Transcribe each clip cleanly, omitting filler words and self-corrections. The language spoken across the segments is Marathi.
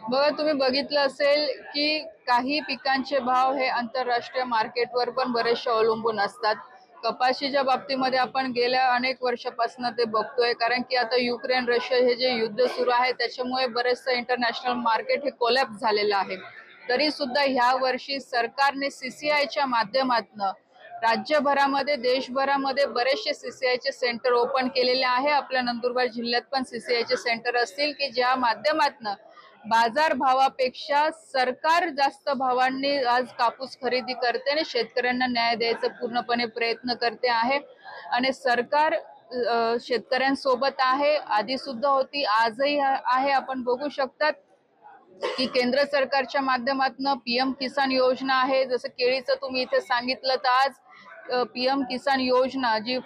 बघा, तुम्ही बघितलं असेल की काही पिकांचे भाव हे आंतरराष्ट्रीय मार्केटवर पण बरेचसे अवलंबून असतात। कपाशीच्या बाबतीमध्ये आपण गेल्या अनेक वर्षापासून ते बघतोय, कारण की आता युक्रेन रशिया हे जे युद्ध सुरू आहे त्याच्यामुळे बरेचसं इंटरनॅशनल मार्केट हे कोलॅप्स झालेलं आहे। तरी सुद्धा ह्या वर्षी सरकारने सीसीआयच्या माध्यमातून राज्यभरामध्ये देशभरामध्ये बरेचसे सीसीआयचे सेंटर ओपन केलेले आहे। आपल्या नंदुरबार जिल्ह्यात पण सीसीआयचे सेंटर असतील की ज्या माध्यमातून बाजार भावापेक्षा सरकार जास्त भावांनी आज कापूस खरेदी करते आणि शेतकऱ्यांना न्याय द्यायचा पूर्णपणे प्रयत्न करते आहे। आणि सरकार शेतकऱ्यांसोबत आहे, आधी सुद्धा होती, आजही आहे। आपण बघू शकतात की केंद्र सरकारच्या माध्यमातून पीएम किसान योजना आहे। जसं केळीचं तुम्ही इथे सांगितलं, तर आज पीएम किसान योजना जी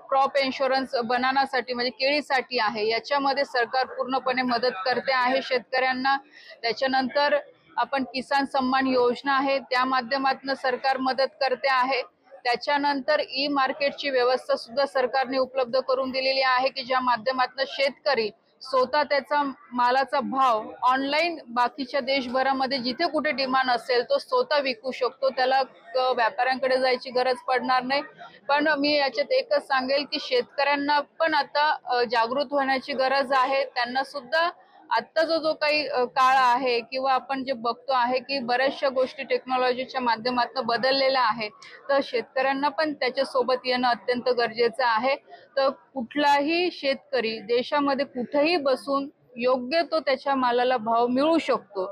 क्रॉप इन्शुरन्स बनानासाठी म्हणजे केळीसाठी आहे, याच्यामध्ये सरकार पूर्णपणे मदत करते आहे शेतकऱ्यांना। त्याच्यानंतर आपण किसान सन्मान योजना आहे, त्या माध्यमातून सरकार मदत करते आहे। त्याच्यानंतर ई मार्केटची व्यवस्था सुद्धा सरकारने उपलब्ध करून दिलेली आहे की ज्या माध्यमातून शेतकरी स्वतः त्याचा मालाचा भाव ऑनलाईन बाकीच्या देशभरामध्ये जिथे कुठे डिमांड असेल तो स्वतः विकू शकतो, त्याला व्यापाऱ्यांकडे जायची गरज पडणार नाही। पण मी याच्यात एकच सांगेल की शेतकऱ्यांना पण आता जागृत होण्याची गरज आहे। त्यांना सुद्धा आता जो काही काळ आहे किंवा आपण जे बघतो आहे की बऱ्याचशा गोष्टी टेक्नॉलॉजीच्या माध्यमातून बदललेल्या आहे, तर शेतकऱ्यांना पण त्याच्या सोबत येणं अत्यंत गरजेचं आहे। तर कुठलाही शेतकरी देशामध्ये कुठेही बसून योग्य तो त्याच्या मालाला भाव मिळू शकतो।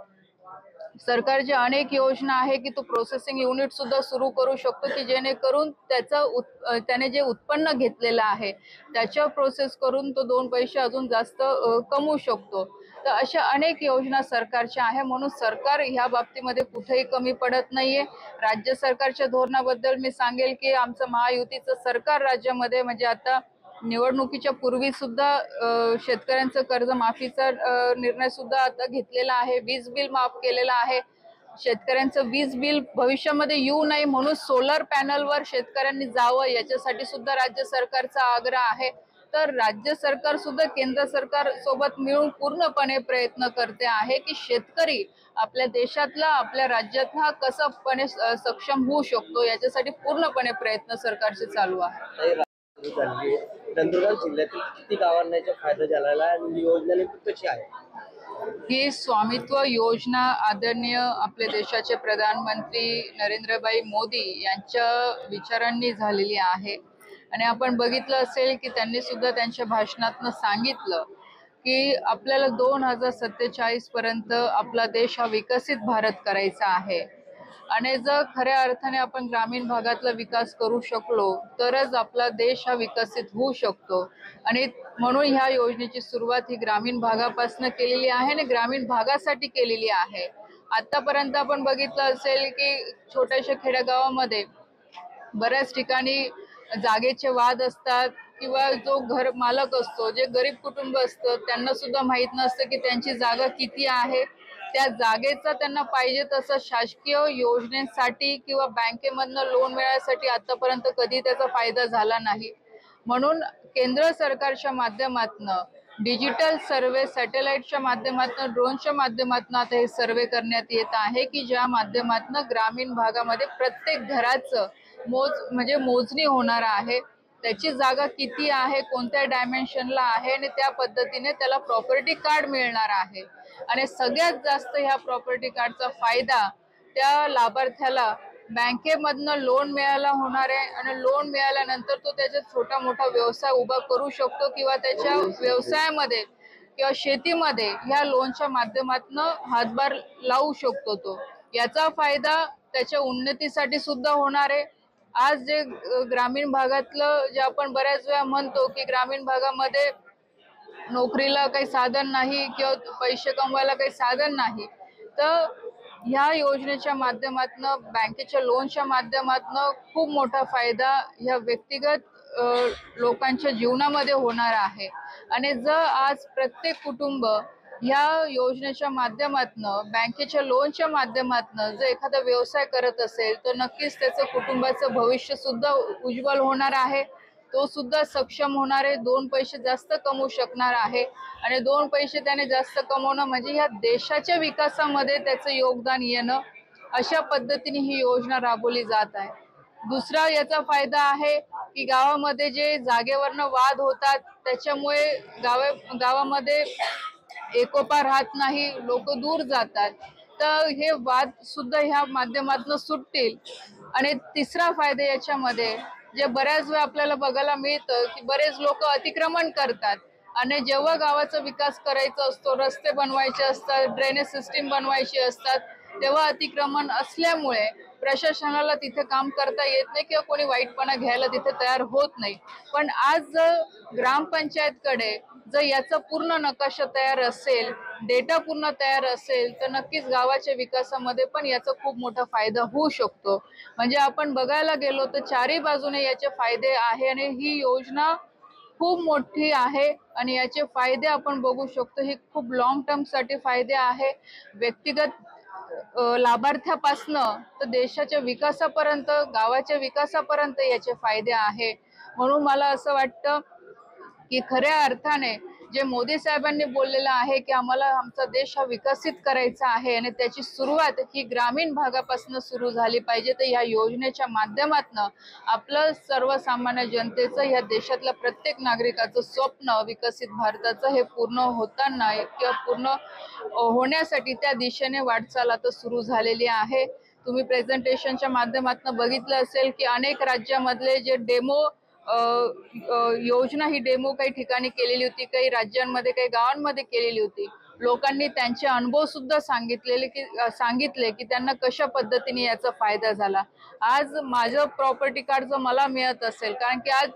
सरकारची अनेक योजना आहे की तो प्रोसेसिंग युनिट सुद्धा सुरू करू शकतो की जेणेकरून त्याने जे उत्पन्न घेतलेलं आहे त्याच्या प्रोसेस करून तो 2 पैसे अजून जास्त कमवू शकतो। तर अशा अनेक योजना सरकारच्या आहे, म्हणून सरकार ह्या बाबतीमध्ये कुठेही कमी पडत नाहीये। राज्य सरकारच्या धोरणाबद्दल मी सांगेल की आमचं महायुतीचं सरकार राज्यामध्ये म्हणजे आता निवडणुकीच्या पूर्वी सुद्धा शेतकऱ्यांचं कर्ज माफीचा निर्णय सुद्धा आता घेतलेला आहे। वीज बिल माफ केलेलं आहे। शेतकऱ्यांचं वीज बिल भविष्यामध्ये येऊ नये म्हणून सोलर पॅनलवर शेतकऱ्यांनी जावं याच्यासाठी सुद्धा राज्य सरकारचा आग्रह आहे। तर राज्य सरकार सुद्धा केंद्र सरकार सोबत मिळून पूर्णपणे प्रयत्न करते आहे की शेतकरी आपल्या देशातला आपल्या राज्यातला कसपणे सक्षम होऊ शकतो, याच्यासाठी पूर्णपणे प्रयत्न सरकारचे चालू आहे। नंदुरबार जिल्ह्यातील किती गावांना याचा फायदा झालेला आहे आणि योजना नेमकी कशी आहे? ही स्वामित्व योजना आदरणीय आपल्या देशाचे प्रधानमंत्री नरेंद्रभाई मोदी यांच्या विचारांनी झालेली आहे। आणि आपण बघितलं असेल की त्यांनी सुद्धा त्यांच्या भाषणातून सांगितलं की आपल्याला 2047 पर्यंत आपला देश हा विकसित भारत करायचा आहे। आणि जर खऱ्या अर्थाने आपण ग्रामीण भागातला विकास करू शकलो तरच आपला देश हा विकसित होऊ शकतो। आणि म्हणून ह्या योजनेची सुरुवात ही ग्रामीण भागापासून केलेली आहे आणि ग्रामीण भागासाठी केलेली आहे। आतापर्यंत आपण बघितलं असेल की छोट्याशा खेडेगावामध्ये बऱ्याच ठिकाणी जागेचे वाद असतात किंवा जो घर मालक असतो, जे गरीब कुटुंब असतं, त्यांना सुद्धा माहित नसतं की त्यांची जागा किती आहे। त्या जागेचा त्यांना पाहिजे तसं शासकीय योजनेसाठी किंवा बँकेमधनं लोन मिळण्यासाठी आतापर्यंत कधी त्याचा फायदा झाला नाही। म्हणून केंद्र सरकारच्या माध्यमातून डिजिटल सर्वे, सॅटेलाइटच्या माध्यमातून, ड्रोनच्या माध्यमातून आता हे सर्वे करण्यात येत आहे की ज्या माध्यमातून ग्रामीण भागामध्ये प्रत्येक घराचं मोजणी होणार आहे, त्याची जागा किती आहे, कोणत्या डायमेन्शनला आहे आणि त्या पद्धतीने त्याला प्रॉपर्टी कार्ड मिळणार आहे। आणि सगळ्यात जास्त ह्या प्रॉपर्टी कार्डचा फायदा त्या लाभार्थ्याला बँकेमधनं लोन मिळायला होणार आहे। आणि लोन मिळाल्यानंतर तो त्याचा छोटा मोठा व्यवसाय उभा करू शकतो किंवा त्याच्या व्यवसायामध्ये किंवा शेतीमध्ये ह्या लोनच्या माध्यमातून हातभार लावू शकतो तो। याचा फायदा त्याच्या उन्नतीसाठी सुद्धा होणार आहे। आज जे ग्रामीण भागातलं जे आपण बऱ्याच वेळा म्हणतो की ग्रामीण भागामध्ये नोकरीला काही साधन नाही किंवा पैसे कमवायला काही साधन नाही, तर ह्या योजनेच्या माध्यमातून, बँकेच्या लोनच्या माध्यमातून खूप मोठा फायदा ह्या व्यक्तिगत लोकांच्या जीवनामध्ये होणार आहे। आणि जर आज प्रत्येक कुटुंब ह्या योजनेच्या माध्यमातून, बँकेच्या लोनच्या माध्यमातून जर एखादा व्यवसाय करत असेल तर नक्कीच त्याचं कुटुंबाचं भविष्य सुद्धा उज्ज्वल होणार आहे, तो सुद्धा सक्षम होणार आहे, 2 पैसे जास्त कमवू शकणार आहे आणि 2 पैसे त्याने जास्त कमवणं म्हणजे ह्या देशाच्या विकासामध्ये त्याचं योगदान येणं, अशा पद्धतीने ही योजना राबवली जात आहे. दुसरा याचा फायदा आहे की गावामध्ये जे जागेवरनं वाद होतात त्याच्यामुळे गावामध्ये एकोपा राहत नाही, लोक दूर जातात, तर हे वाद सुद्धा ह्या माध्यमातून सुटतील. आणि तिसरा फायदा याच्यामध्ये जे बऱ्याच वेळा आपल्याला बघायला मिळतं की बरेच लोक अतिक्रमण करतात आणि जेव्हा गावाचा विकास करायचा असतो, रस्ते बनवायचे असतात, ड्रेनेज सिस्टीम बनवायची असतात, तेव्हा अतिक्रमण असल्यामुळे प्रशासनाला तिथे काम करता येत नाही किंवा कोणी वाईटपणा घ्यायला तिथे तयार होत नाही. पण आज जर ग्रामपंचायतकडे जर याचा पूर्ण नकाशा तयार असेल, डेटा पूर्ण तयार असेल, तर नक्कीच गावाच्या विकासामध्ये पण याचा खूप मोठा फायदा होऊ शकतो. म्हणजे आपण बघायला गेलो तर चारही बाजूने याचे फायदे आहे आणि ही योजना खूप मोठी आहे आणि याचे फायदे आपण बघू शकतो. हे खूप लॉंग टर्म साठी फायदे आहे, व्यक्तिगत लाभार्थ्यापासनं तर देशाच्या विकासापर्यंत, गावाच्या विकासापर्यंत याचे फायदे आहे. म्हणून मला असं वाटतं की खऱ्या अर्थाने जे मोदी साहेबांनी बोललेलं आहे की आम्हाला आमचा देश हा विकसित करायचा आहे आणि त्याची सुरुवात ही ग्रामीण भागापासून सुरू झाली पाहिजे, तर या योजनेच्या माध्यमातून आपलं सर्वसामान्य जनतेचं, या देशातल्या प्रत्येक नागरिकाचं स्वप्न विकसित भारताचं हे पूर्ण होताना किंवा पूर्ण होण्यासाठी त्या दिशेने वाटचाल आता सुरू झालेली आहे. तुम्ही प्रेझेंटेशनच्या माध्यमातून बघितलं असेल की अनेक राज्यामधले जे डेमो योजना, ही डेमो काही ठिकाणी केलेली होती, काही राज्यांमध्ये, काही गावांमध्ये केलेली होती. लोकांनी त्यांचे अनुभव सुद्धा सांगितले की त्यांना कशा पद्धतीने याचा फायदा झाला. आज माझं प्रॉपर्टी कार्ड जर मला मिळत असेल, कारण की आज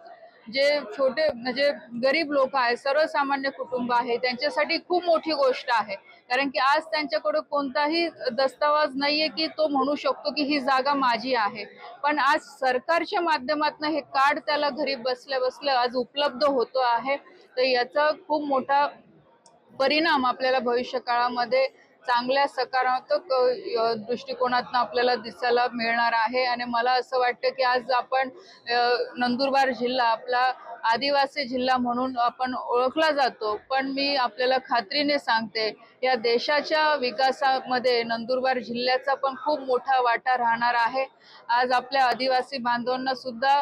जे छोटे म्हणजे गरीब लोक आहेत, सर्वसामान्य कुटुंब आहे, त्यांच्यासाठी खूप मोठी गोष्ट आहे, कारण की आज त्यांच्याकडे कोणताही दस्तावेज नाहीये की तो म्हणू शकतो की ही जागा माझी आहे. पण आज सरकारच्या माध्यमातून हे कार्ड त्याला घरी बसल्या बसल्या आज उपलब्ध होतो आहे. तर याचा खूप मोठा परिणाम आपल्याला भविष्य काळामध्ये चांगल्या सकारात्मक दृष्टिकोनातून आपल्याला दिसायला मिळणार आहे. आणि मला असं वाटतं की आज आपण नंदुरबार जिल्हा आपला आदिवासी जिल्हा म्हणून आपण ओळखला जातो, पण मी आपल्याला खात्रीने सांगते या देशाच्या विकासामध्ये नंदुरबार जिल्ह्याचा पण खूप मोठा वाटा राहणार आहे. आज आपल्या आदिवासी बांधवांना सुद्धा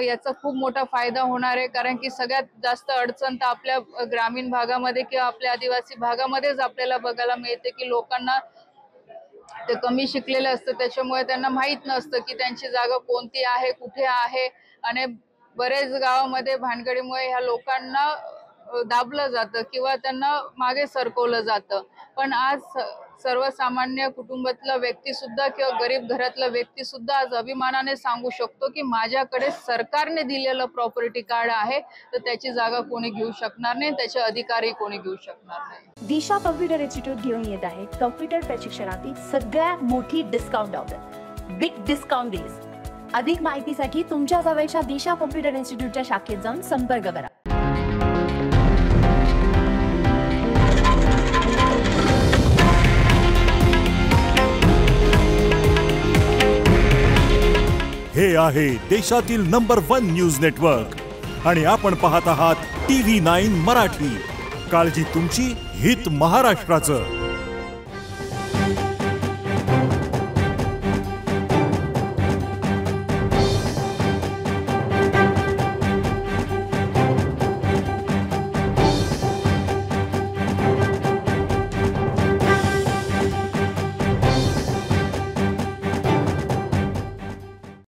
याचा खूप मोठा फायदा होणार आहे, कारण की सगळ्यात जास्त अडचण तर आपल्या ग्रामीण भागामध्ये किंवा आपल्या आदिवासी भागामध्येच आपल्याला बघायला मिळते की लोकांना ते कमी शिकलेले असतं, त्याच्यामुळे त्यांना माहित नसतं की त्यांची जागा कोणती आहे, कुठे आहे. आणि बरेच गावामध्ये भानगडीमुळे ह्या लोकांना दाबलं जातं किंवा त्यांना मागे सरकवलं जातं. पण आज सर्वसामान्य कुटुंबातला व्यक्ती सुद्धा किंवा गरीब घरातला व्यक्ती सुद्धा आज अभिमानाने सांगू शकतो की माझ्याकडे सरकारने दिलेलं प्रॉपर्टी कार्ड आहे, तर त्याची जागा कोणी घेऊ शकणार नाही, त्याचे अधिकारही कोणी घेऊ शकणार नाही. दिशा कॉम्प्युटर इन्स्टिट्यूट घेऊन येत आहे कॉम्प्युटर प्रशिक्षणातील सगळ्यात मोठी discount offer, big discount deals. अधिक माहितीसाठी तुमच्या जवळच्या दिशा कॉम्प्युटर इन्स्टिट्यूटच्या शाखेत जाऊन संपर्क करा. हे आहे देशातील नंबर 1 न्यूज नेटवर्क आणि आपण पाहत आहात TV9 मराठी. काळजी तुमची, हित महाराष्ट्राचं.